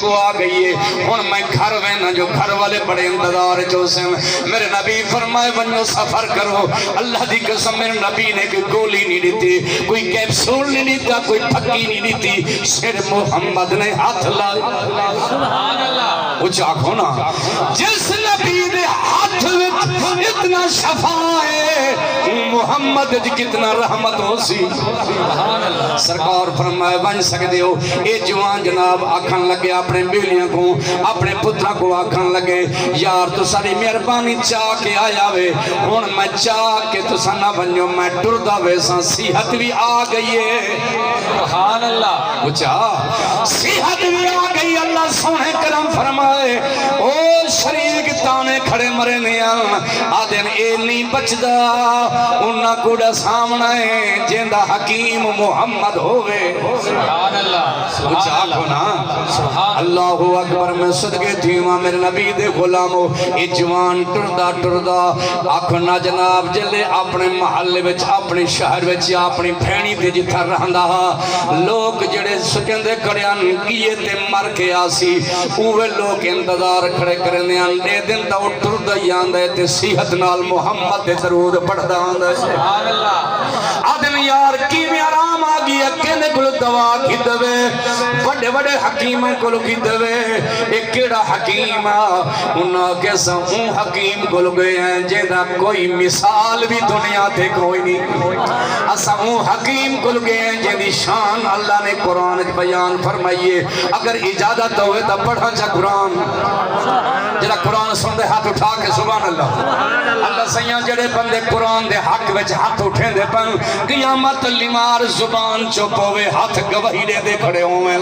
کو آ گئی ہے ہن میں گھر وینا جو گھر والے بڑے انتظار جو سے میرے نبی فرمائے بنو سفر کرو اللہ دی قسم میرے نبی نے کوئی گولی نہیں دیتی کوئی کیپسول نہیں دیتا کوئی پھکی نہیں دیتی صرف محمد نے ہاتھ لائے سبحان اللہ وہ چاکھو نا جس نبی نے ہاتھ اتنا شفا ہے محمد جی کتنا رحمت ہو سی سرکار فرمائے بن سکتے ہو اے جوان جناب آکھن لگے اپنے بیلیاں کو اپنے پترہ کو آکھن لگے یار تو ساری مہربانی چاہ کے آیا وے ہن میں چاہ کے تو سنہ بنیو میں ٹردہ ویسا صحت بھی آ گئی ہے سبحان اللہ وہ چاہ صحت بھی آ گئی اللہ سونے کرم فرمائے او شریر کے تانے کھڑے مرے نیا آدھن اے نہیں بچدا انہا کوڑا سامنا ہے جیندہ حکیم محمد ہوئے سبحان اللہ وہ چاہ نا اللہ اکبر میں صدقے تھیما میرے نبی دے غلامو اے جوان ٹردہ آکھنا جناب جلے اپنے محلے وچ اپنے شہر وچ اپنی پھینی دے جتھا رہندا لوگ جڑے سکندے کڑیاں کیے تے مر کے آسی اوہ لوگ انتظار کھڑے کرنے آندے دن تا وہ ٹردہ یاندے تے صحت نال محمد دے درود پڑھدا آندے سبحان اللہ آدم یار کی میں آرام آگی اکینے کلو دوا کی دوے بڑے بڑے حکیموں کلو کی دوے ایک کیڑا حکیم انہاں کیسا ہوں حکیم کلو گئے ہیں جیدہ کوئی مثال بھی دنیا تھے کوئی نہیں اسا ہوں حکیم کلو گئے ہیں جیدی شان اللہ نے قرآن بیان فرمائیے اگر اجازت ہوئے تو پڑھا چا قرآن جڑا قرآن سن دے ہاتھ اٹھا کے سبحان اللہ اللہ سیاں جڑے بندے قرآن دے حق وچ ہاتھ اٹھیں دے پن قیامت لیمار زبان چپ ہوئے ہاتھ گواہی دے دے کھڑے ہوئے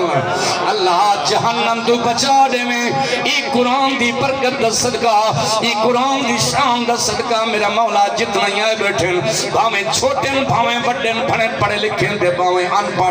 اللہ جہنم تو بچا دے میں ای قرآن دی برکت دا صدقہ ای قرآن دی شان دا صدقہ میرا مولا جتنا ہی آئے بیٹھیں بھاویں چھوٹیں بھاویں بڑھیں پڑھے لکھیں دے بھاویں ان پڑھ